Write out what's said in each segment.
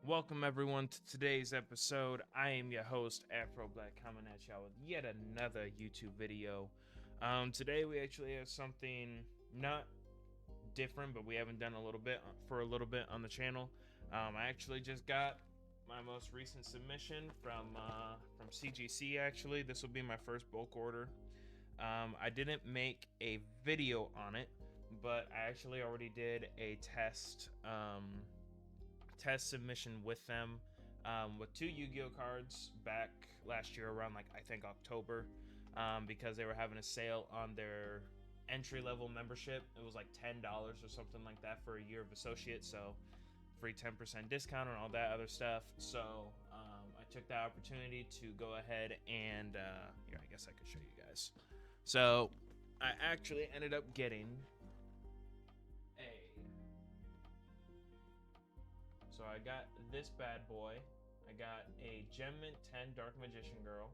Welcome everyone to today's episode. I am your host Afro Black coming at y'all with yet another YouTube video. Today we actually have something not different, but we haven't done a little bit on the channel. I actually just got my most recent submission from CGC. Actually, this will be my first bulk order. I didn't make a video on it, but I actually already did a test submission with them with 2 Yu-Gi-Oh cards back last year around I think October, because they were having a sale on their entry-level membership. It was like $10 or something like that for a year of associate, so free 10% discount and all that other stuff. So I took that opportunity to go ahead and here, I guess I could show you guys. So I actually ended up getting So I got this bad boy. I got a Gem Mint 10 Dark Magician Girl.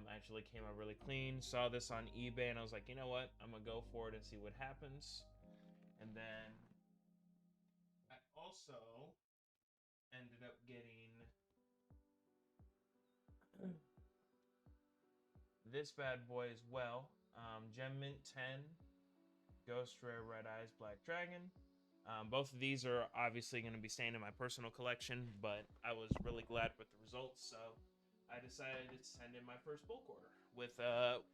Actually came out really clean. Saw this on eBay and I was like, you know what? I'm gonna go for it and see what happens. And then I also ended up getting this bad boy as well. Gem Mint 10 Ghost Rare Red Eyes Black Dragon. Both of these are obviously going to be staying in my personal collection, but I was really glad with the results, so I decided to send in my first bulk order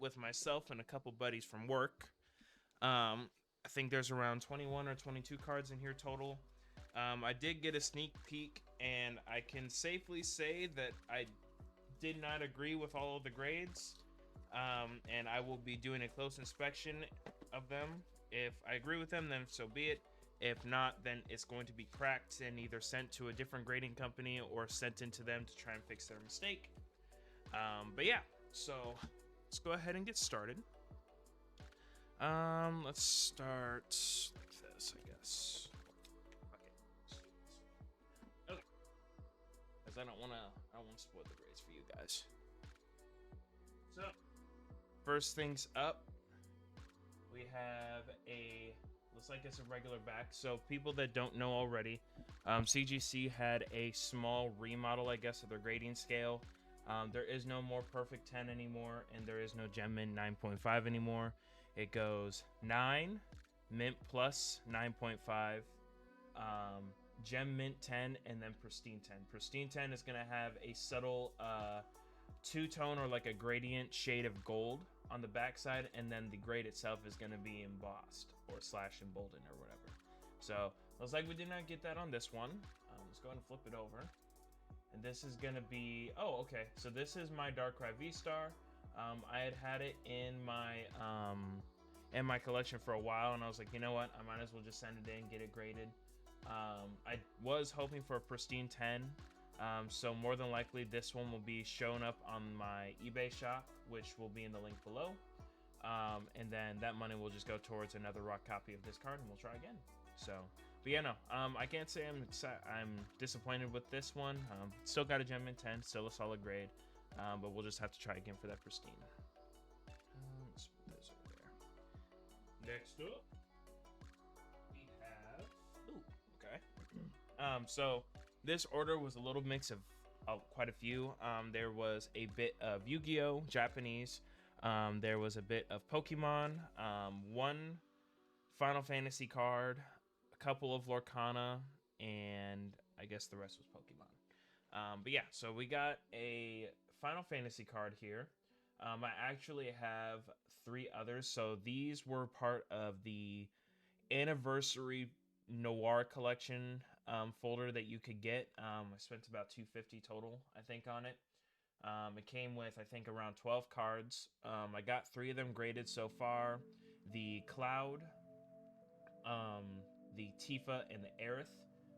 with myself and a couple buddies from work. I think there's around 21 or 22 cards in here total. I did get a sneak peek, and I can safely say that I did not agree with all of the grades, and I will be doing a close inspection of them. If I agree with them, then so be it. If not, then it's going to be cracked and either sent to a different grading company or sent into them to try and fix their mistake. But yeah, so let's go ahead and get started. Let's start like this, I guess. Okay. Because I don't want to spoil the grades for you guys. So, first things up, we have looks like it's a regular back. So people that don't know already, CGC had a small remodel, I guess, of their grading scale. There is no more Perfect 10 anymore, and there is no Gem Mint 9.5 anymore. It goes 9, Mint Plus 9.5, Gem Mint 10, and then Pristine 10. Pristine 10 is going to have a subtle two-tone or like a gradient shade of gold on the backside, and then the grade itself is going to be embossed or slash emboldened or whatever. So looks like we did not get that on this one. Let's go ahead and flip it over, and this is going to be okay, so this is my Darkrai V-Star. I had it in my collection for a while, and I was like, you know what, I might as well just send it in, get it graded. I was hoping for a Pristine 10. So more than likely this one will be shown up on my eBay shop, which will be in the link below. And then that money will just go towards another raw copy of this card, and we'll try again. So, but yeah, no, I can't say I'm disappointed with this one. Still got a Gem Mint 10, still a solid grade, but we'll just have to try again for that Pristine. Let's put this over there. Next up, we have okay. So this order was a little mix of quite a few. There was a bit of Yu-Gi-Oh! Japanese. There was a bit of Pokemon, one Final Fantasy card, a couple of Lorcana, and I guess the rest was Pokemon. But yeah, so we got a Final Fantasy card here. I actually have 3 others. So these were part of the anniversary Noir collection folder that you could get. I spent about $250 total, I think, on it. It came with, I think, around 12 cards. I got 3 of them graded so far: the Cloud, the Tifa, and the Aerith.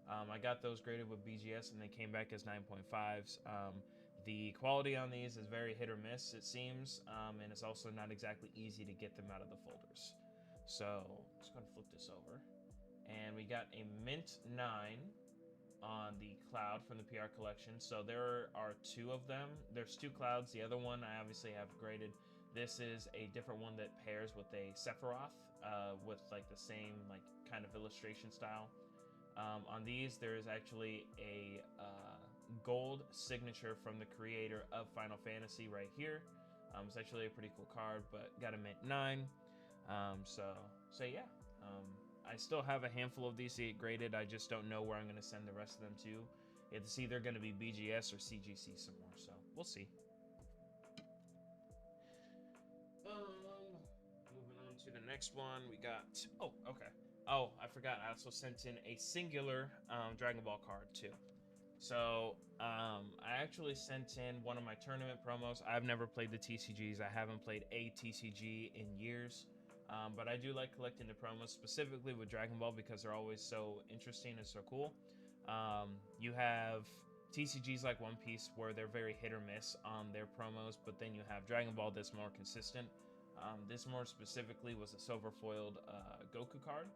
I got those graded with BGS, and they came back as 9.5s. The quality on these is very hit or miss, it seems, and it's also not exactly easy to get them out of the folders. So I'm just going to flip this over. And we got a Mint 9 on the Cloud from the PR collection. So there are 2 of them. There's 2 Clouds. The other one I obviously have graded. This is a different one that pairs with a Sephiroth with like the same like kind of illustration style. On these, there is actually a gold signature from the creator of Final Fantasy right here. It's actually a pretty cool card, but got a mint 9. So yeah. I still have a handful of these to get graded. I just don't know where I'm going to send the rest of them to. It's either going to be BGS or CGC some more, so we'll see. Moving on to the next one, we got... Oh, okay. Oh, I forgot. I also sent in a singular Dragon Ball card, too. So, I actually sent in one of my tournament promos. I've never played the TCGs. I haven't played a TCG in years. But I do like collecting the promos, specifically with Dragon Ball, because they're always so interesting and so cool. You have TCGs like One Piece, where they're very hit or miss on their promos, but then you have Dragon Ball that's more consistent. This more specifically was a silver foiled Goku card.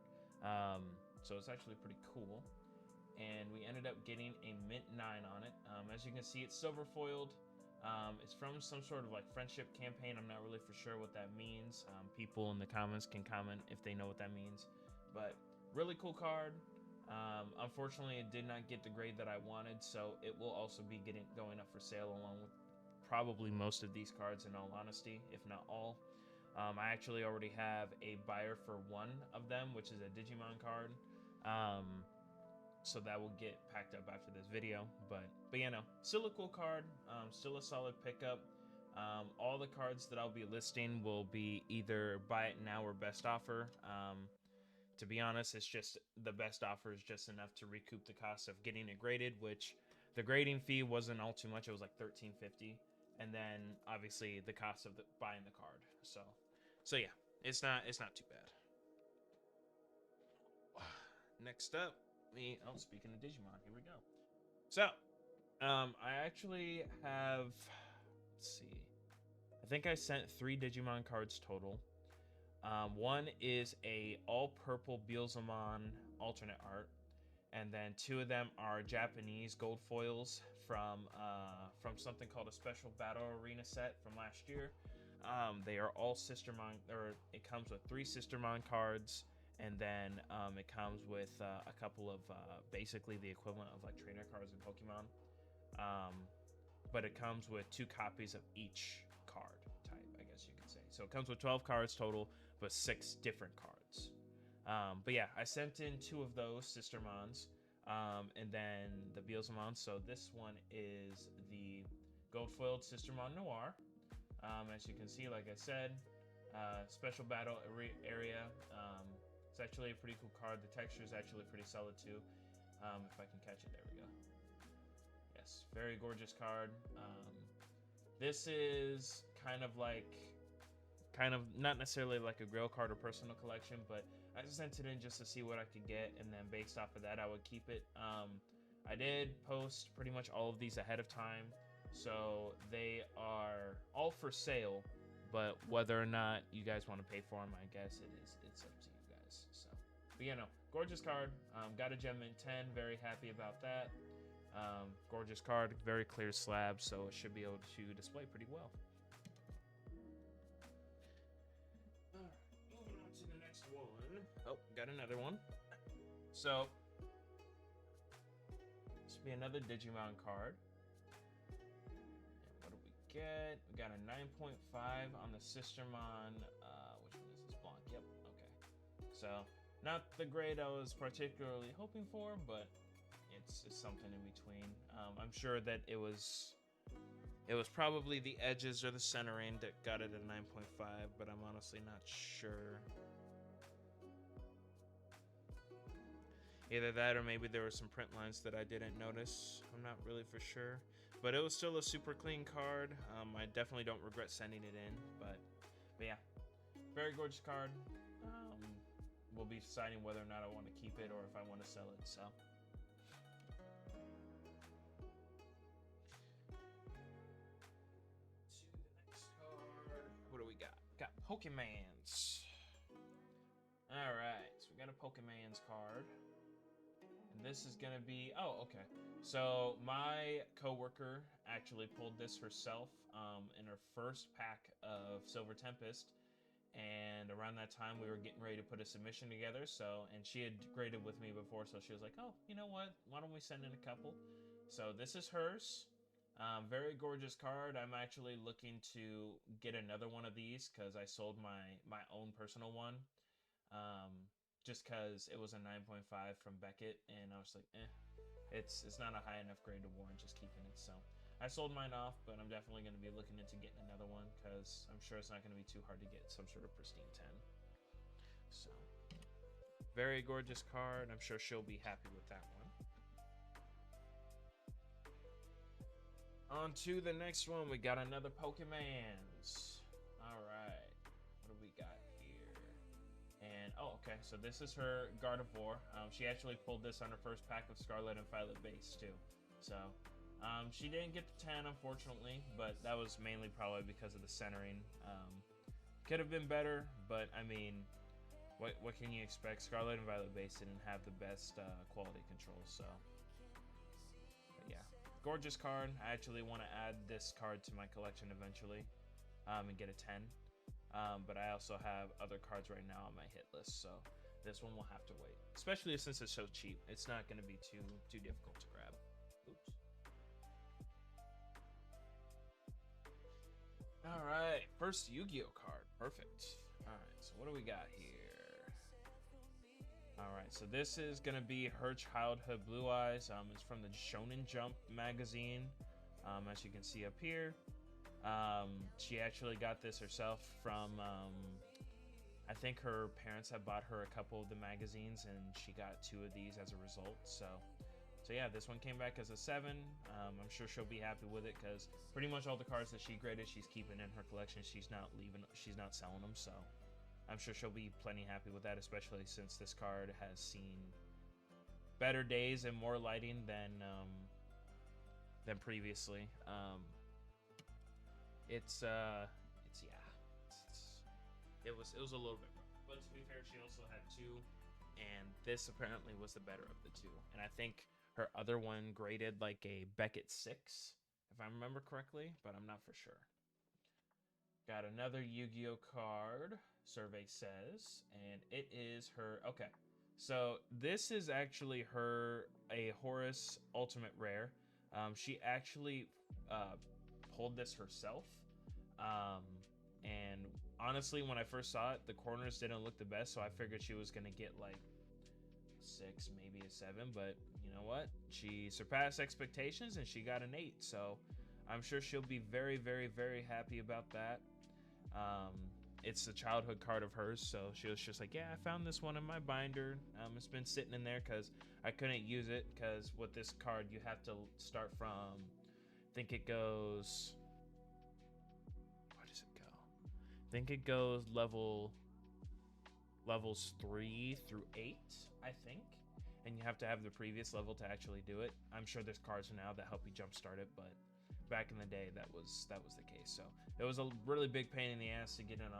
So it's actually pretty cool. And we ended up getting a mint 9 on it. As you can see, it's silver foiled. It's from some sort of like friendship campaign. I'm not really for sure what that means. People in the comments can comment if they know what that means. But really cool card. Unfortunately, it did not get the grade that I wanted, so it will also be going up for sale along with probably most of these cards, in all honesty, if not all. I actually already have a buyer for one of them, which is a Digimon card. So that will get packed up after this video, but you know, still a cool card, still a solid pickup. All the cards that I'll be listing will be either buy it now or best offer. To be honest, it's just the best offer is just enough to recoup the cost of getting it graded, which the grading fee wasn't all too much. It was like $13.50, and then obviously the cost of buying the card. So yeah, it's not too bad. Next up, speaking of Digimon, here we go. So, I actually have, let's see, I think I sent 3 Digimon cards total. One is a all-purple Beelzemon alternate art, and then 2 of them are Japanese gold foils from something called a Special Battle Arena set from last year. They are all Sistermon, or it comes with 3 Sistermon cards. And then it comes with a couple of basically the equivalent of like trainer cards in Pokemon. But it comes with 2 copies of each card type, I guess you could say. So it comes with 12 cards total, but 6 different cards. But yeah, I sent in 2 of those Sistermons, and then the Beelzemon. So this one is the gold foiled Sistermon Noir. As you can see, like I said, special battle area. It's actually a pretty cool card. The texture is actually pretty solid too. If I can catch it, there we go. Yes, very gorgeous card. This is kind of not necessarily like a grail card or personal collection, but I just sent it in just to see what I could get, and then based off of that, I would keep it. I did post pretty much all of these ahead of time, so they are all for sale. But whether or not you guys want to pay for them, I guess it's up to you. So, but yeah, no, gorgeous card. Got a Gem Mint 10. Very happy about that. Gorgeous card, very clear slab, so it should be able to display pretty well. All right, moving on to the next one. Oh, got another one. So, this will be another Digimon card. And what do we get? We got a 9.5 on the Sistermon. Which one is this? Blanc. Yep. So, not the grade I was particularly hoping for, but it's something in between. I'm sure that it was probably the edges or the centering that got it at 9.5, but I'm honestly not sure. Either that or maybe there were some print lines that I didn't notice. I'm not really for sure. But it was still a super clean card. I definitely don't regret sending it in, but yeah. Very gorgeous card. We'll be deciding whether or not I want to keep it or if I want to sell it, so. To the next card. What do we got? Got Pokemons. Alright, so we got a Pokemons card. And this is going to be... Oh, okay. So my coworker actually pulled this herself in her first pack of Silver Tempest. and around that time we were getting ready to put a submission together. So, and she had graded with me before, so she was like, oh, you know what, why don't we send in a couple? So this is hers. Very gorgeous card. I'm actually looking to get another one of these because I sold my own personal one, just because it was a 9.5 from Beckett, and I was like, it's not a high enough grade to warrant just keeping it. So I sold mine off, but I'm definitely going to be looking into getting another one because I'm sure it's not going to be too hard to get some sort of pristine 10. So very gorgeous card. I'm sure she'll be happy with that one. On to the next one. We got another Pokemans. All right. What do we got here? And, oh, okay. So this is her Gardevoir. She actually pulled this on her first pack of Scarlet and Violet base, too. So, she didn't get the 10, unfortunately, but that was mainly probably because of the centering. Could have been better, but, I mean, what can you expect? Scarlet and Violet base didn't have the best quality control, so... But, yeah. Gorgeous card. I actually want to add this card to my collection eventually, and get a 10. But I also have other cards right now on my hit list, so this one will have to wait. Especially since it's so cheap, it's not going to be too difficult to grab. Oops. All right, first Yu-Gi-Oh card. Perfect. All right, so what do we got here? All right, so this is gonna be her childhood Blue Eyes. It's from the Shonen Jump magazine, as you can see up here. She actually got this herself from, I think her parents had bought her a couple of the magazines, and she got 2 of these as a result. So yeah, this one came back as a 7. I'm sure she'll be happy with it because pretty much all the cards that she graded, she's keeping in her collection. She's not selling them, so. I'm sure she'll be plenty happy with that, especially since this card has seen better days and more lighting than previously. It was a little bit rough, but to be fair, she also had 2, and this apparently was the better of the 2. And I think her other one graded like a Beckett 6, if I remember correctly, but I'm not for sure. Got another Yu-Gi-Oh card, survey says, and it is her. Okay, so this is actually a Horus Ultimate Rare. She actually pulled this herself, and honestly, when I first saw it, the corners didn't look the best, so I figured she was gonna get like 6, maybe a 7, but you know what? She surpassed expectations and she got an 8, so I'm sure she'll be very, very, very happy about that. It's a childhood card of hers, so she was just like, yeah, I found this one in my binder. It's been sitting in there because I couldn't use it, because with this card you have to start from, I think it goes, where does it go? I think it goes levels 3 through 8, I think, and you have to have the previous level to actually do it. I'm sure there's cards now that help you jumpstart it, but back in the day that was the case. So it was a really big pain in the ass to get it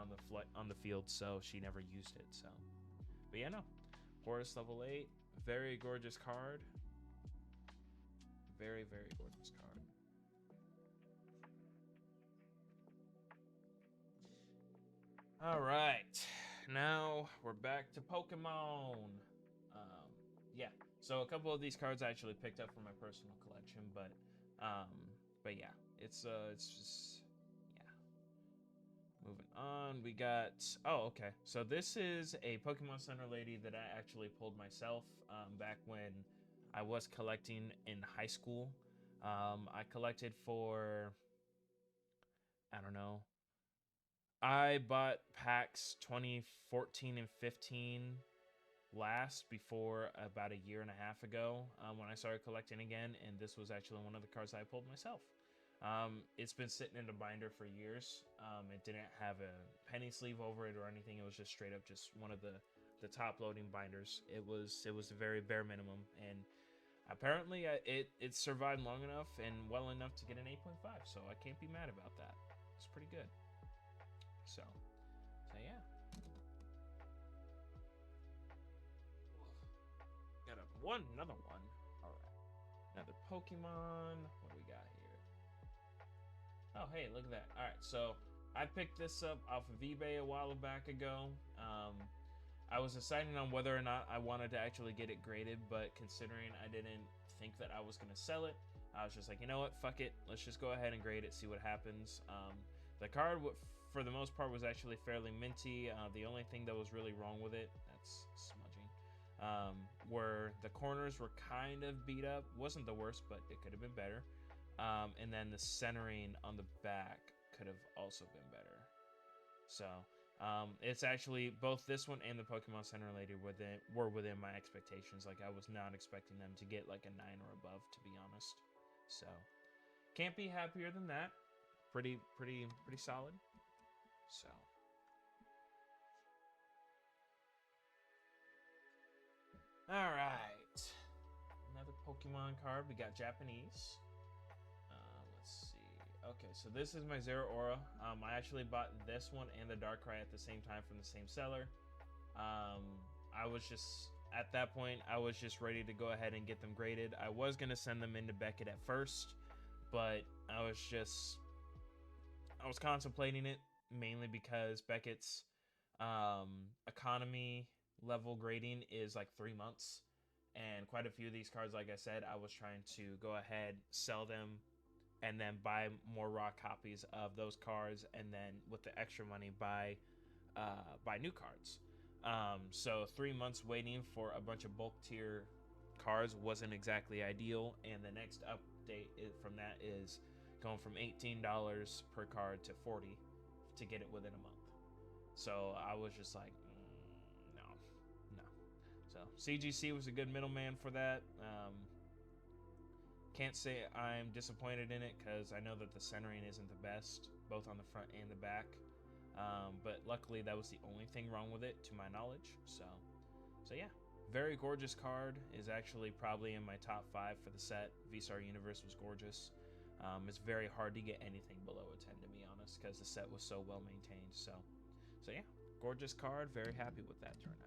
on the field, so she never used it. So, but yeah, no, Horus level 8, very gorgeous card, very, very gorgeous card. All right, now we're back to Pokemon. Yeah, so a couple of these cards I actually picked up from my personal collection, but yeah, it's just, yeah. Moving on, we got, oh, okay, so this is a Pokemon Center lady that I actually pulled myself back when I was collecting in high school. I collected for, I don't know, I bought packs 2014 and 15 last before about a year and a half ago, when I started collecting again, and this was actually one of the cards I pulled myself. It's been sitting in a binder for years. It didn't have a penny sleeve over it or anything. It was just straight up just one of the top loading binders. It was the very bare minimum, and apparently it survived long enough and well enough to get an 8.5, so I can't be mad about that. It's pretty good. So yeah. Got another one. All right, another Pokemon. What do we got here? Oh, hey, look at that. All right, so I picked this up off of eBay a while back ago. I was deciding on whether or not I wanted to actually get it graded, but considering I didn't think that I was going to sell it, I was just like, you know what, fuck it. Let's just go ahead and grade it, see what happens. The card, for the most part, was actually fairly minty. The only thing that was really wrong with it, that's smudging, were the corners were kind of beat up. Wasn't the worst, but it could have been better. And then the centering on the back could have also been better. So it's actually both this one and the Pokemon Center Lady were within my expectations. Like, I was not expecting them to get like a 9 or above, to be honest. So can't be happier than that. Pretty solid. So all right, another Pokemon card. We got Japanese. Let's see. Okay, so this is my Zero Aura. I actually bought this one and the Darkrai at the same time from the same seller. I was just, at that point, I was just ready to go ahead and get them graded. I was going to send them into Beckett at first, but I was contemplating it, mainly because Beckett's economy level grading is like 3 months. And quite a few of these cards, like I said, I was trying to go ahead, sell them, and then buy more raw copies of those cards, and then with the extra money buy new cards. So 3 months waiting for a bunch of bulk tier cards wasn't exactly ideal, and the next update from that is going from $18 per card to $40 to get it within a month. So I was just like, no. So CGC was a good middleman for that. Can't say I'm disappointed in it because I know that the centering isn't the best, both on the front and the back. But luckily, that was the only thing wrong with it, to my knowledge. So yeah, very gorgeous card. Is actually probably in my top 5 for the set. V-Star Universe was gorgeous. It's very hard to get anything below a 10, to be honest, because the set was so well maintained. So yeah, gorgeous card. Very happy with that turnout.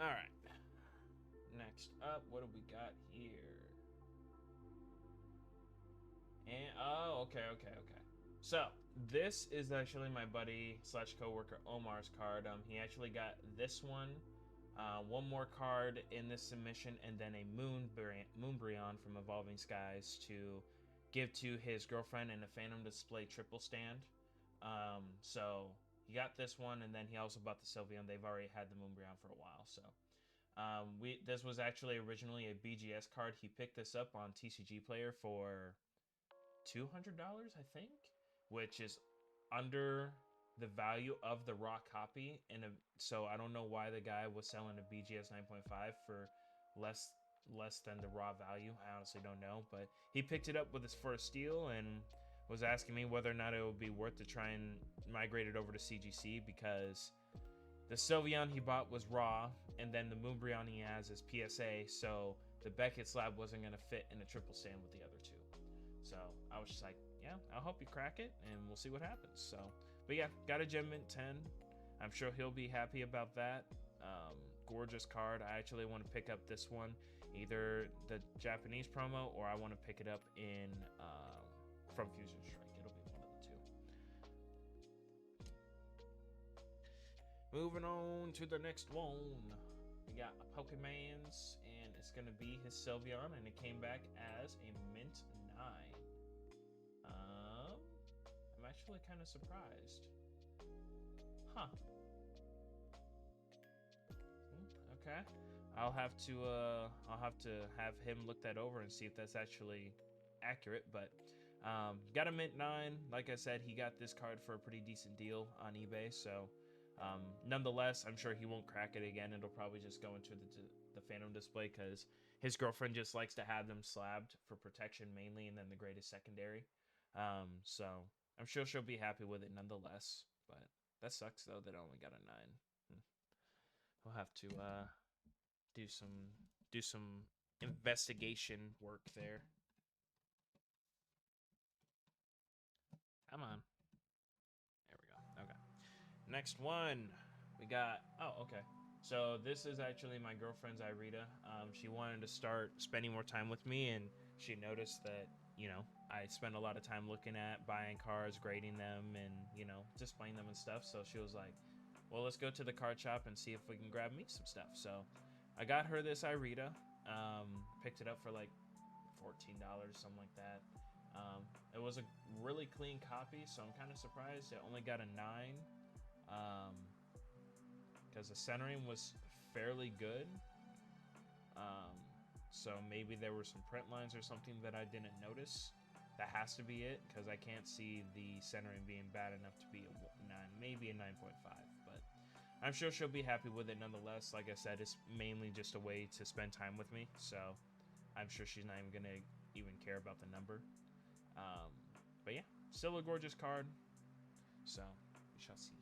All right. Next up, what do we got here? And okay. So this is actually my buddy / coworker Omar's card. He actually got this one, one more card in this submission, and then a Moonbryon from Evolving Skies to give to his girlfriend in a Phantom Display triple stand. So he got this one, and then he also bought the Sylveon. They've already had the Moonbryon for a while, so. This was actually originally a BGS card. He picked this up on TCG Player for $200, I think, which is under the value of the raw copy. So I don't know why the guy was selling a BGS 9.5 for less than the raw value. I honestly don't know, but he picked it up with his first steal and was asking me whether or not it would be worth to try and migrate it over to CGC, because the Sylveon he bought was raw, and then the Moonbryon he has is PSA, so the Beckett slab wasn't going to fit in a triple stand with the other two. So I was just like, yeah, I'll help you crack it, and we'll see what happens. So, but yeah, got a Gem Mint 10. I'm sure he'll be happy about that. Gorgeous card. I actually want to pick up this one, either the Japanese promo, or I want to pick it up in from Fusion Strike. It'll be one of the two. Moving on to the next one. We got a Pokemon's, and it's going to be his Sylveon, and it came back as a Mint 9. I'm actually kind of surprised. Huh. Okay. I'll have to have him look that over and see if that's actually accurate, but got a Mint 9. Like I said, he got this card for a pretty decent deal on eBay, so nonetheless, I'm sure he won't crack it again. It'll probably just go into the Phantom Display, because his girlfriend just likes to have them slabbed for protection mainly, and then the grade is secondary. So I'm sure she'll be happy with it nonetheless, but that sucks though that I only got a 9. We'll have to do some investigation work there. Come on. There we go. Okay. Next one. We got... Oh, okay. So this is actually my girlfriend's Irita. She wanted to start spending more time with me, and she noticed that, you know, I spend a lot of time looking at buying cards, grading them, and, you know, displaying them and stuff. So she was like, well, let's go to the card shop and see if we can grab me some stuff. So I got her this Irita. Picked it up for like $14, something like that. It was a really clean copy, so I'm kind of surprised. It only got a 9. Because the centering was fairly good. So maybe there were some print lines or something that I didn't notice. That has to be it, because I can't see the centering being bad enough to be a 9, maybe a 9.5. But I'm sure she'll be happy with it nonetheless. Like I said, it's mainly just a way to spend time with me, so I'm sure she's not even gonna even care about the number. But yeah, still a gorgeous card. So we shall see.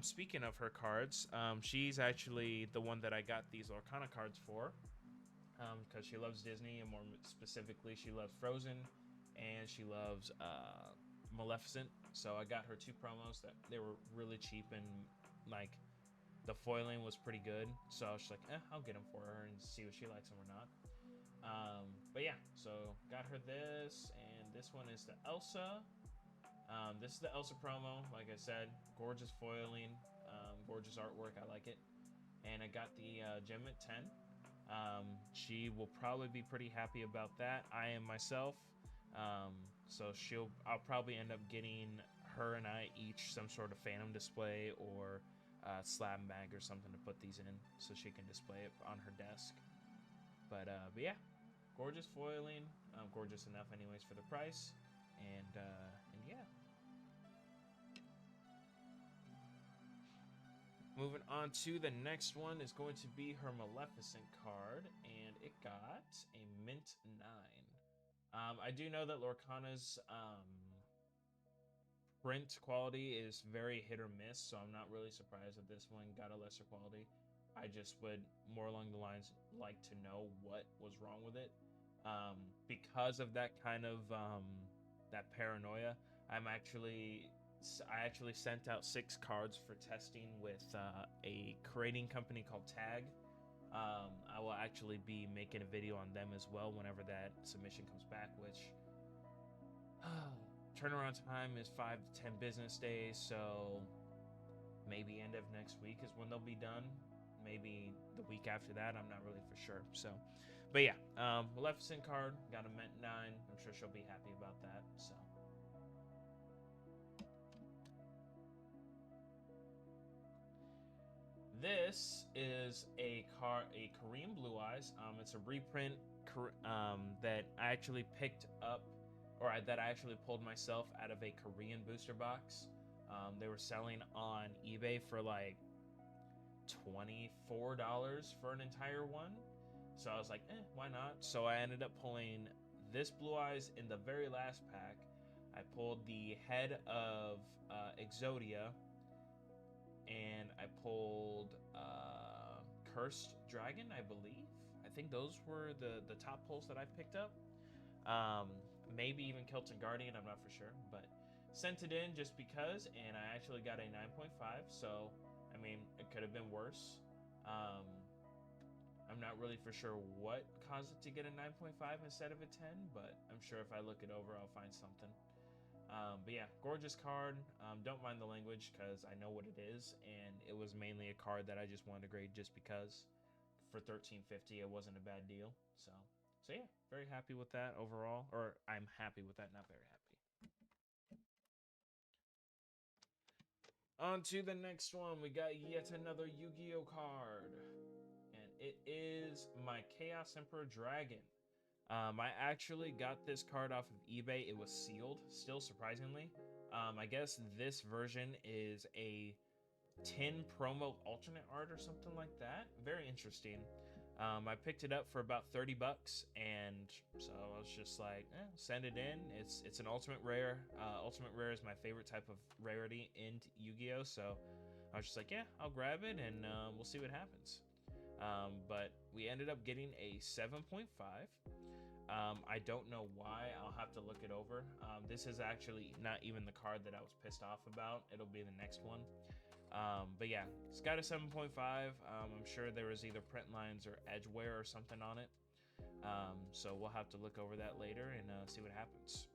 Speaking of her cards, she's actually the one that I got these Arcana cards for, because she loves Disney, and more specifically, she loves Frozen, and she loves Maleficent. So I got her 2 promos that they were really cheap, and like the foiling was pretty good. So I was like, I'll get them for her and see if she likes them or not. But yeah, so got her this, and this one is the Elsa. This is the Elsa promo. Like I said, gorgeous foiling, gorgeous artwork. I like it. And I got the gem at 10. She will probably be pretty happy about that. I am myself. So I'll probably end up getting her and I each some sort of Phantom display or slab bag or something to put these in, so she can display it on her desk. But yeah, gorgeous foiling. Gorgeous enough, anyways, for the price. And yeah. Moving on to the next one is going to be her Maleficent card, and it got a mint 9. I do know that Lorcana's print quality is very hit or miss, so I'm not really surprised that this one got a lesser quality. I just would more along the lines like to know what was wrong with it. Because of that kind of that paranoia, I actually sent out 6 cards for testing with a grading company called Tag. I will actually be making a video on them as well whenever that submission comes back, which turnaround time is 5 to 10 business days, so maybe end of next week is when they'll be done. Maybe the week after that, I'm not really for sure. So, but yeah, Maleficent card, got a mint 9. I'm sure she'll be happy about that. So. This is a Korean Blue Eyes. It's a reprint that I actually picked up, or that I actually pulled myself out of a Korean booster box. They were selling on eBay for like $24 for an entire one. So I was like, why not? So I ended up pulling this Blue Eyes in the very last pack. I pulled the head of Exodia, and I pulled Cursed Dragon, I believe. I think those were the top pulls that I picked up. Maybe even Celtic Guardian, I'm not for sure, but sent it in just because, and I actually got a 9.5, so, I mean, it could have been worse. I'm not really for sure what caused it to get a 9.5 instead of a 10, but I'm sure if I look it over, I'll find something. But yeah, gorgeous card. Don't mind the language because I know what it is, and it was mainly a card that I just wanted to grade just because. For $13.50, it wasn't a bad deal. So yeah, very happy with that overall. Or I'm happy with that, not very happy. On to the next one. We got yet another Yu-Gi-Oh card, and it is my Chaos Emperor Dragon. I actually got this card off of eBay. It was sealed, still surprisingly. I guess this version is a 10 promo alternate art or something like that. Very interesting. I picked it up for about $30, and so I was just like, send it in. It's an ultimate rare. Ultimate rare is my favorite type of rarity in Yu-Gi-Oh! So I was just like, yeah, I'll grab it, and we'll see what happens. But we ended up getting a 7.5. I don't know why. I'll have to look it over. This is actually not even the card that I was pissed off about. It'll be the next one. But yeah, it's got a 7.5. I'm sure there was either print lines or edge wear or something on it. So we'll have to look over that later and see what happens.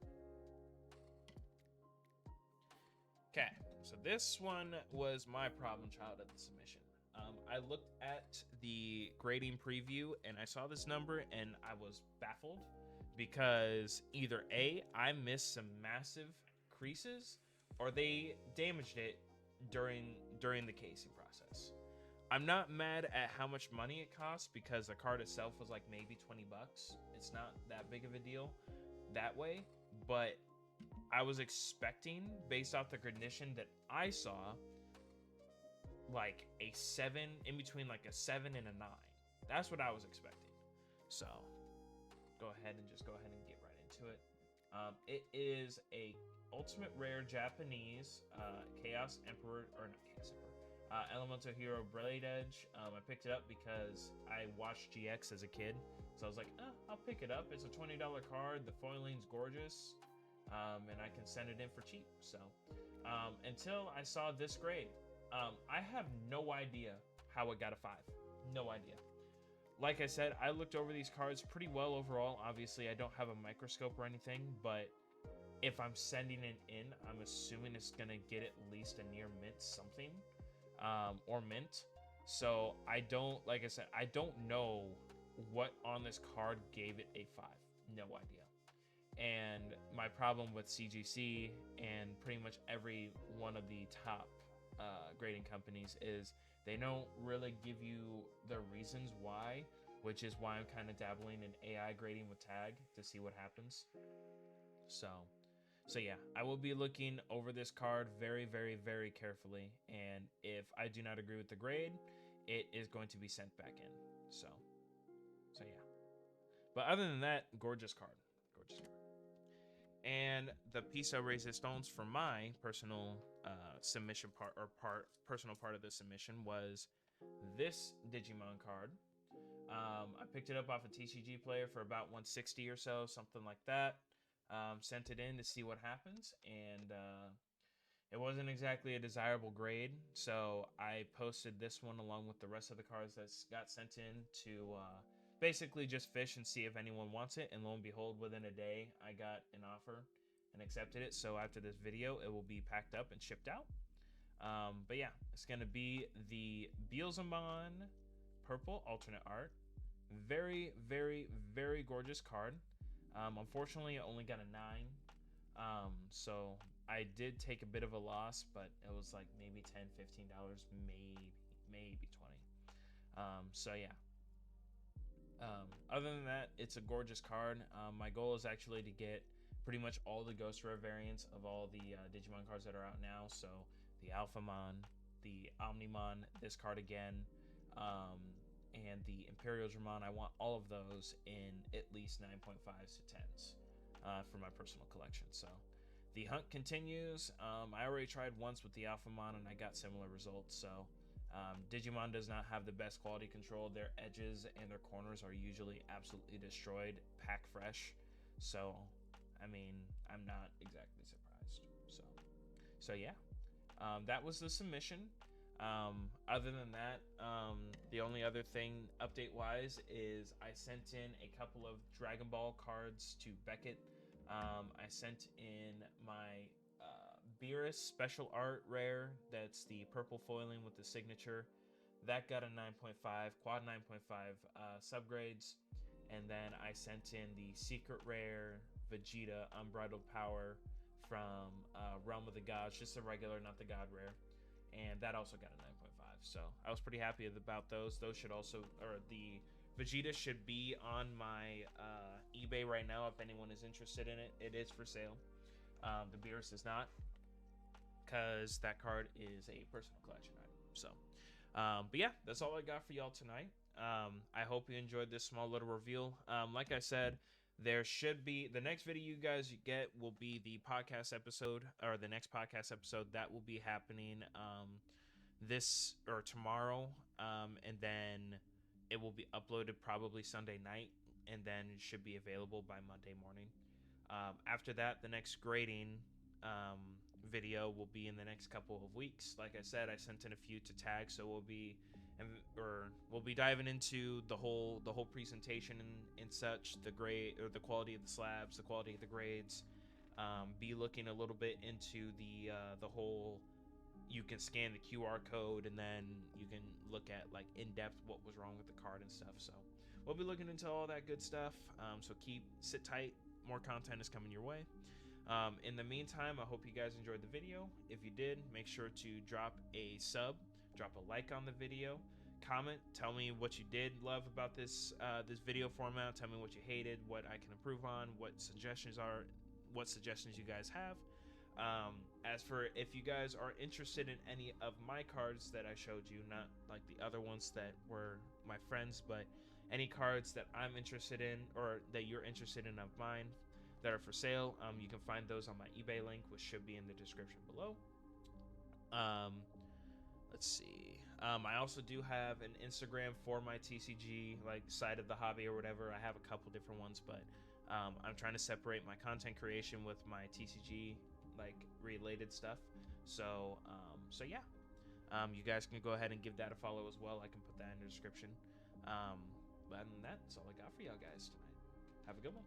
Okay, so this one was my problem child of the submission. I looked at the grading preview and I saw this number and I was baffled because either A, I missed some massive creases, or they damaged it during the casing process. I'm not mad at how much money it cost because the card itself was like maybe 20 bucks. It's not that big of a deal that way, but I was expecting, based off the condition that I saw, like a 7, in between like a 7 and a 9. That's what I was expecting. So go ahead and get right into it. It is a ultimate rare Japanese Chaos Emperor, or not Chaos Emperor, Elemental Hero Blade Edge. I picked it up because I watched GX as a kid, so I was like, I'll pick it up. It's a $20 card. The foiling's gorgeous, and I can send it in for cheap. So until I saw this grade, I have no idea how it got a 5. No idea. Like I said, I looked over these cards pretty well overall. Obviously, I don't have a microscope or anything, but if I'm sending it in, I'm assuming it's going to get at least a near mint something, or mint. So I don't, like I said, I don't know what on this card gave it a 5. No idea. And my problem with CGC and pretty much every one of the top grading companies is they don't really give you the reasons why, which is why I'm kind of dabbling in AI grading with tag to see what happens. So yeah, I will be looking over this card very, very, very carefully, and if I do not agree with the grade, it is going to be sent back in. So yeah. But other than that, gorgeous card. Gorgeous card. And the piece of resistance for my personal submission personal part of the submission was this Digimon card. I picked it up off a TCG player for about 160 or so, something like that. Sent it in to see what happens, and it wasn't exactly a desirable grade, so I posted this one along with the rest of the cards that got sent in to basically just fish and see if anyone wants it, and lo and behold, within a day, I got an offer and accepted it. So after this video, it will be packed up and shipped out. But yeah, it's going to be the Beelzemon purple alternate art. Very, very, very gorgeous card. Unfortunately, I only got a 9. So I did take a bit of a loss, but it was like maybe $10, $15, maybe 20. So yeah. Other than that, it's a gorgeous card. My goal is actually to get pretty much all the Ghost Rare variants of all the Digimon cards that are out now. So the Alphamon, the Omnimon, this card again, and the Imperial Dramon. I want all of those in at least 9.5s to 10s for my personal collection. So the hunt continues. I already tried once with the Alphamon and I got similar results. So Digimon does not have the best quality control. Their edges and their corners are usually absolutely destroyed, pack fresh. So, I mean, I'm not exactly surprised. So yeah, that was the submission. Other than that, the only other thing update-wise is I sent in a couple of Dragon Ball cards to Beckett. I sent in my Beerus Special Art Rare. That's the purple foiling with the signature. That got a 9.5, quad 9.5 subgrades. And then I sent in the Secret Rare Vegeta Unbridled Power from Realm of the Gods, just a regular, not the God Rare. And that also got a 9.5. So I was pretty happy about those. Those should also, or the Vegeta should be on my eBay right now if anyone is interested in it. It is for sale. The Beerus is not, because that card is a personal collection item. So, but yeah, that's all I got for y'all tonight. I hope you enjoyed this small little reveal. Like I said, there should be the next video you guys get will be the podcast episode, or the next podcast episode that will be happening this or tomorrow, and then it will be uploaded probably Sunday night, and then it should be available by Monday morning. After that, the next grading video will be in the next couple of weeks. Like I said, I sent in a few to tag, so we'll be diving into the whole presentation and such, the grade or the quality of the slabs, the quality of the grades. Be looking a little bit into the whole. You can scan the QR code and then you can look at like in depth what was wrong with the card and stuff. So we'll be looking into all that good stuff. So sit tight. More content is coming your way. In the meantime, I hope you guys enjoyed the video. If you did, make sure to drop a sub, drop a like on the video, comment, tell me what you did love about this video format. Tell me what you hated, what I can improve on, what suggestions you guys have. As for if you guys are interested in any of my cards that I showed you, not like the other ones that were my friends, but any cards that I'm interested in or that you're interested in of mine that are for sale, you can find those on my eBay link, which should be in the description below. Let's see. I also do have an Instagram for my TCG, like side of the hobby or whatever. I have a couple different ones, but I'm trying to separate my content creation with my TCG like related stuff. So yeah. You guys can go ahead and give that a follow as well. I can put that in the description. But other than that, that's all I got for y'all guys tonight. Have a good one.